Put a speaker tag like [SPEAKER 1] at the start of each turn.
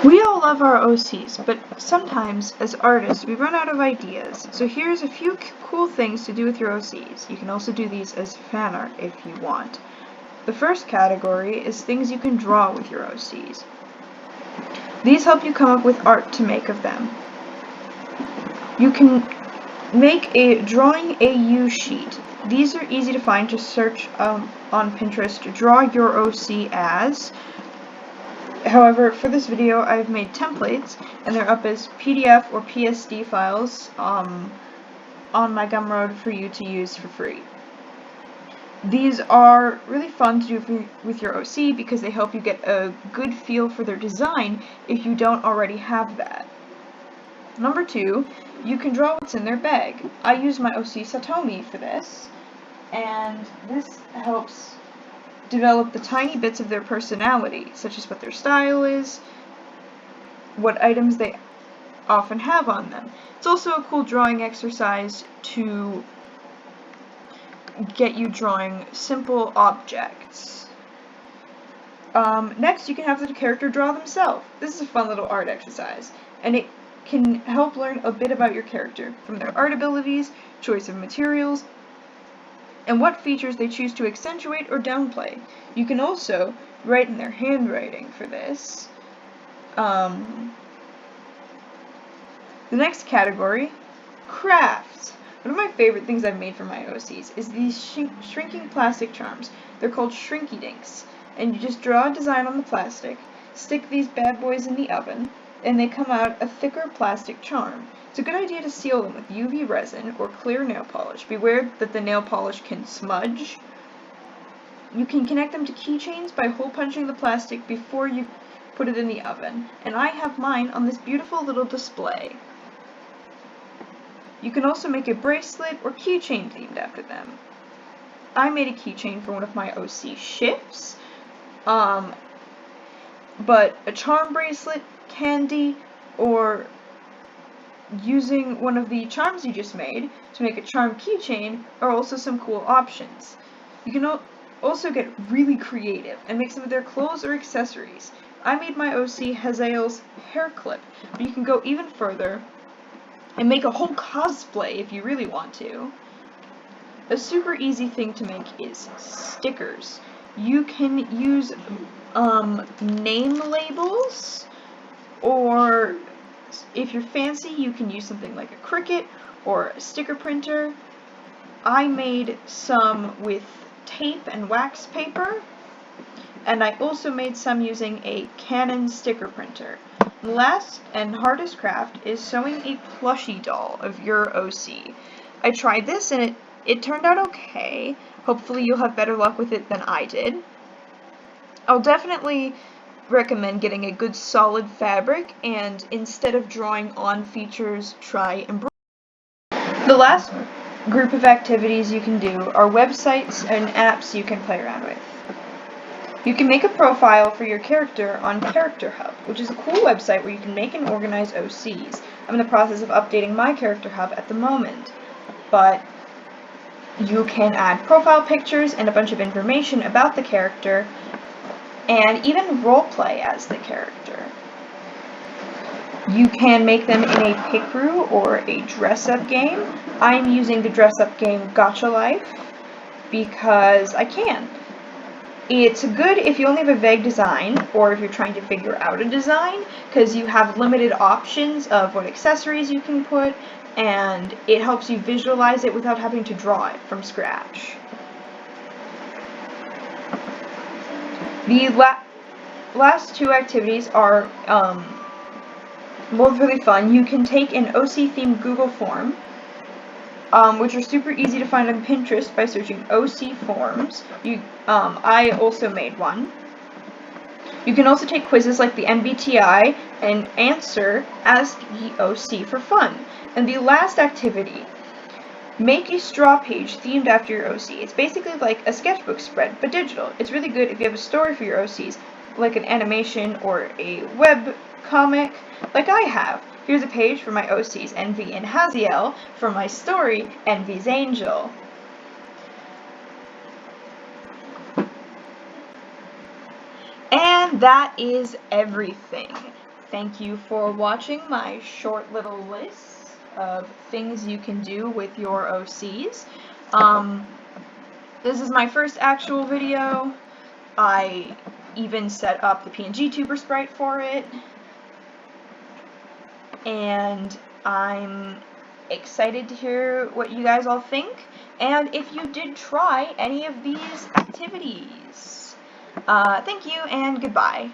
[SPEAKER 1] We all love our OCs, but sometimes, as artists, we run out of ideas. So here's a few cool things to do with your OCs. You can also do these as fan art if you want. The first category is things you can draw with your OCs. These help you come up with art to make of them. You can make a drawing AU sheet. These are easy to find. Just search on Pinterest, draw your OC as. However, for this video, I've made templates, and they're up as PDF or PSD files on my Gumroad for you to use for free. These are really fun to do with your OC because they help you get a good feel for their design if you don't already have that. Number 2, you can draw what's in their bag. I use my OC Satomi for this, and this helps develop the tiny bits of their personality, such as what their style is, what items they often have on them. It's also a cool drawing exercise to get you drawing simple objects. Next, you can have the character draw themselves. This is a fun little art exercise, and it can help learn a bit about your character, from their art abilities, choice of materials, and what features they choose to accentuate or downplay. You can also write in their handwriting for this. The next category, crafts. One of my favorite things I've made for my OCs is these shrinking plastic charms. They're called Shrinky Dinks, and you just draw a design on the plastic, stick these bad boys in the oven, and they come out a thicker plastic charm. It's a good idea to seal them with UV resin or clear nail polish. Beware that the nail polish can smudge. You can connect them to keychains by hole punching the plastic before you put it in the oven, and I have mine on this beautiful little display. You can also make a bracelet or keychain themed after them. I made a keychain for one of my OC ships, but a charm bracelet, candy, or using one of the charms you just made to make a charm keychain are also some cool options. You can also get really creative and make some of their clothes or accessories. I made my OC Hazael's hair clip, but you can go even further and make a whole cosplay if you really want to. A super easy thing to make is stickers. You can use name labels, or if you're fancy, you can use something like a Cricut or a sticker printer. I made some with tape and wax paper, and I also made some using a Canon sticker printer. The last and hardest craft is sewing a plushie doll of your OC. I tried this and it turned out okay. Hopefully you'll have better luck with it than I did. I'll definitely recommend getting a good solid fabric, and instead of drawing on features, try embroidery. The last group of activities you can do are websites and apps you can play around with. You can make a profile for your character on Character Hub, which is a cool website where you can make and organize OCs. I'm in the process of updating my Character Hub at the moment, but you can add profile pictures and a bunch of information about the character, and even roleplay as the character. You can make them in a Picroo or a dress-up game. I'm using the dress-up game Gacha Life because I can. It's good if you only have a vague design, or if you're trying to figure out a design, because you have limited options of what accessories you can put, and it helps you visualize it without having to draw it from scratch. The last two activities are both really fun. You can take an OC-themed Google form, which are super easy to find on Pinterest by searching OC forms. I also made one. You can also take quizzes like the MBTI and answer Ask Ye OC for fun. And the last activity, make a straw page themed after your OC. It's basically like a sketchbook spread, but digital. It's really good if you have a story for your OCs, like an animation or a web comic, like I have. Here's a page for my OCs, Envy and Haziel, for my story, Envy's Angel. And that is everything. thank you for watching my short little list of things you can do with your OCs. This is my first actual video. I even set up the PNG Tuber sprite for it, and I'm excited to hear what you guys all think, and if you did try any of these activities. Thank you, and goodbye.